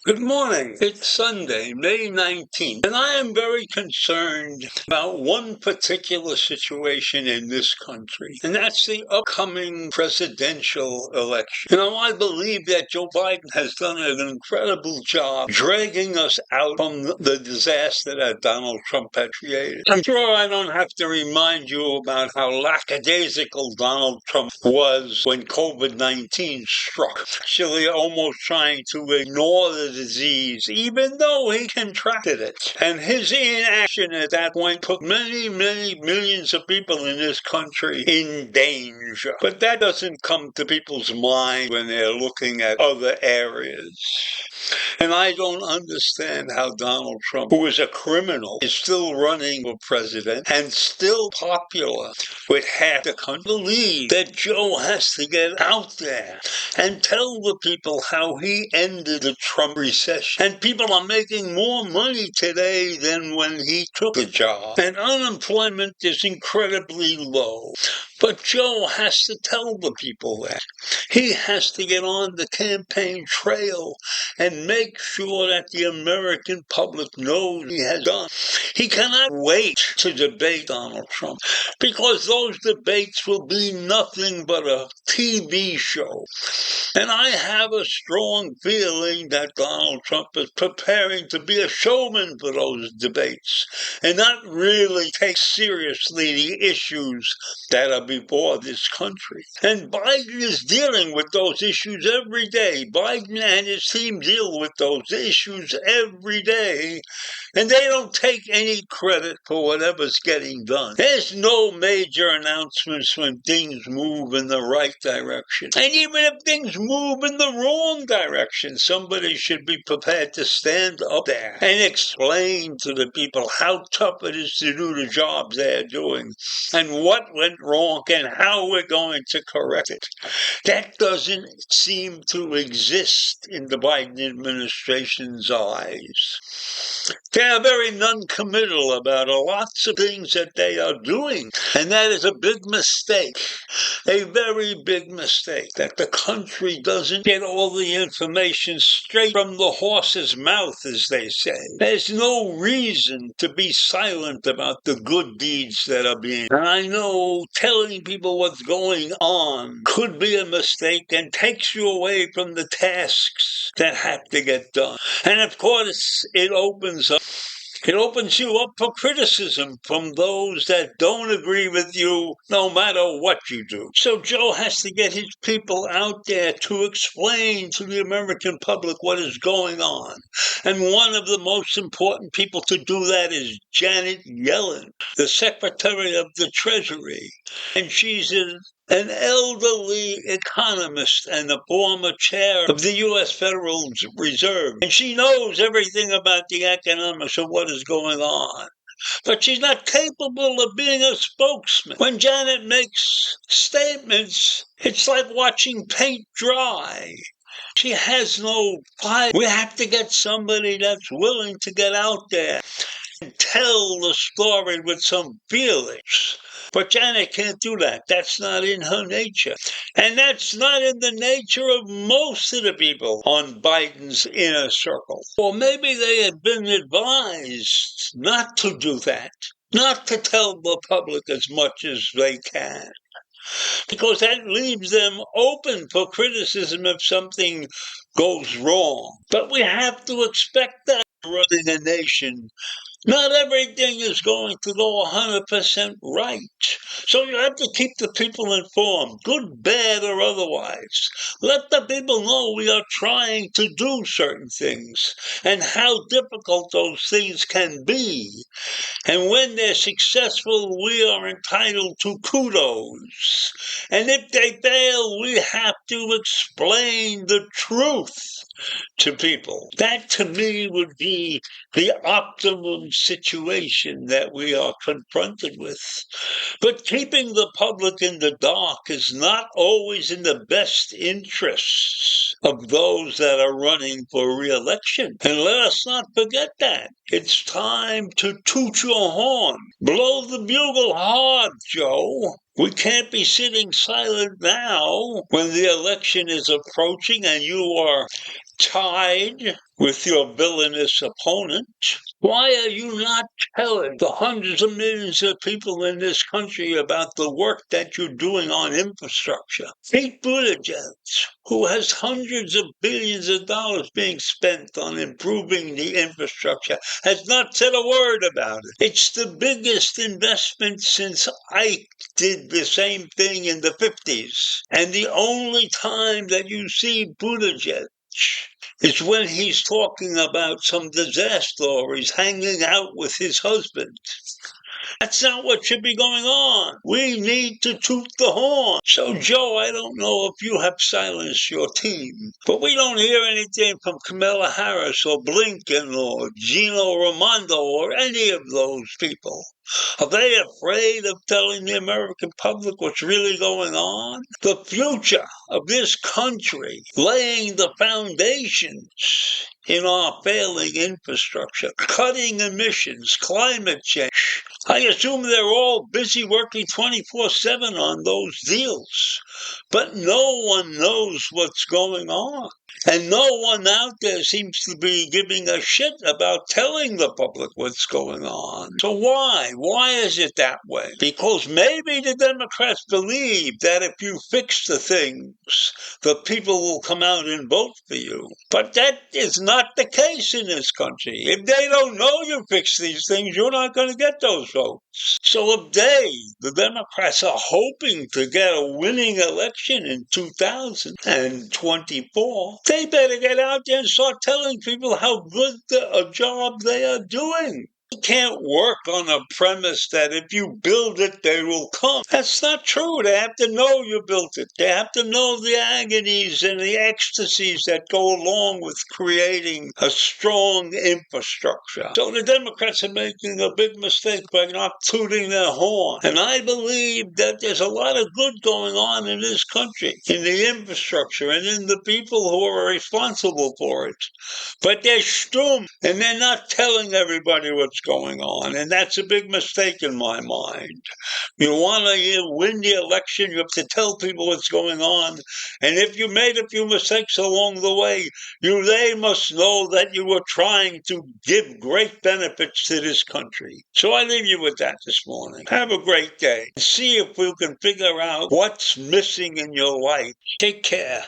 Good morning. It's Sunday, May 19th, and I am very concerned about one particular situation in this country, and that's the upcoming presidential election. I believe that Joe Biden has done an incredible job dragging us out from the disaster that Donald Trump had created. I'm sure I don't have to remind you about how lackadaisical Donald Trump was when COVID-19 struck, actually almost trying to ignore the disease, even though he contracted it. And his inaction at that point put many, many millions of people in this country in danger. But that doesn't come to people's mind when they're looking at other areas. And I don't understand how Donald Trump, who is a criminal, is still running for president and still popular with half the country. Believe that Joe has to get out there and tell the people how he ended the Trump recession. And people are making more money today than when he took the job. And unemployment is incredibly low. But Joe has to tell the people that. He has to get on the campaign trail and make sure that the American public knows he has done. He cannot wait to debate Donald Trump, because those debates will be nothing but a TV show. And I have a strong feeling that Donald Trump is preparing to be a showman for those debates and not really take seriously the issues that are before this country. And Biden is dealing with those issues every day. Biden and his team deal with those issues every day, and they don't take any credit for whatever's getting done. There's no major announcements when things move in the right direction. And even if things move in the wrong direction, somebody should be prepared to stand up there and explain to the people how tough it is to do the jobs they're doing and what went wrong and how we're going to correct it. That doesn't seem to exist in the Biden administration's eyes. They are very non-committal about lots of things that they are doing, and that is a big mistake, a very big mistake, that the country doesn't get all the information straight from the horse's mouth, as they say. There's no reason to be silent about the good deeds that are being done. And I know telling people what's going on could be a mistake and takes you away from the tasks that have to get done. And of course, it opens you up for criticism from those that don't agree with you, no matter what you do. So Joe has to get his people out there to explain to the American public what is going on. And one of the most important people to do that is Janet Yellen, the Secretary of the Treasury. And she's an elderly economist and a former chair of the U.S. Federal Reserve. And she knows everything about the economics of what is going on. But she's not capable of being a spokesman. When Janet makes statements, it's like watching paint dry. She has no fight. We have to get somebody that's willing to get out there and tell the story with some feelings. But Janet can't do that. That's not in her nature. And that's not in the nature of most of the people on Biden's inner circle. Or maybe they have been advised not to do that, not to tell the public as much as they can, because that leaves them open for criticism if something goes wrong. But we have to expect that running a nation Not everything is going to go 100% right. So you have to keep the people informed, good, bad, or otherwise. Let the people know we are trying to do certain things and how difficult those things can be. And when they're successful, we are entitled to kudos. And if they fail, we have to explain the truth to people. That to me would be the optimum situation that we are confronted with. But keeping the public in the dark is not always in the best interests of those that are running for re-election. And let us not forget that. It's time to toot your horn. Blow the bugle hard, Joe. We can't be sitting silent now when the election is approaching and you are tied with your villainous opponent. Why are you not telling the hundreds of millions of people in this country about the work that you're doing on infrastructure? Pete Buttigieg, who has hundreds of billions of dollars being spent on improving the infrastructure, has not said a word about it. It's the biggest investment since Ike did the same thing in the 50s. And the only time that you see Buttigieg is when he's talking about some disaster or he's hanging out with his husband. That's not what should be going on. We need to toot the horn. So, Joe, I don't know if you have silenced your team, but we don't hear anything from Kamala Harris or Blinken or Gino Raimondo or any of those people. Are they afraid of telling the American public what's really going on? The future of this country, laying the foundations in our failing infrastructure, cutting emissions, climate change. I assume they're all busy working 24/7 on those deals, but no one knows what's going on. And no one out there seems to be giving a shit about telling the public what's going on. So why? Why is it that way? Because maybe the Democrats believe that if you fix the things, the people will come out and vote for you. But that is not the case in this country. If they don't know you fix these things, you're not going to get those votes. So if the Democrats, are hoping to get a winning election in 2024, they better get out there and start telling people how good a job they are doing. You can't work on a premise that if you build it, they will come. That's not true. They have to know you built it. They have to know the agonies and the ecstasies that go along with creating a strong infrastructure. So the Democrats are making a big mistake by not tooting their horn. And I believe that there's a lot of good going on in this country, in the infrastructure and in the people who are responsible for it. But they're stum, and they're not telling everybody what's going on, and that's a big mistake in my mind. You want to win the election, you have to tell people what's going on, and if you made a few mistakes along the way, they must know that you were trying to give great benefits to this country. So I leave you with that this morning. Have a great day. See if we can figure out what's missing in your life. Take care.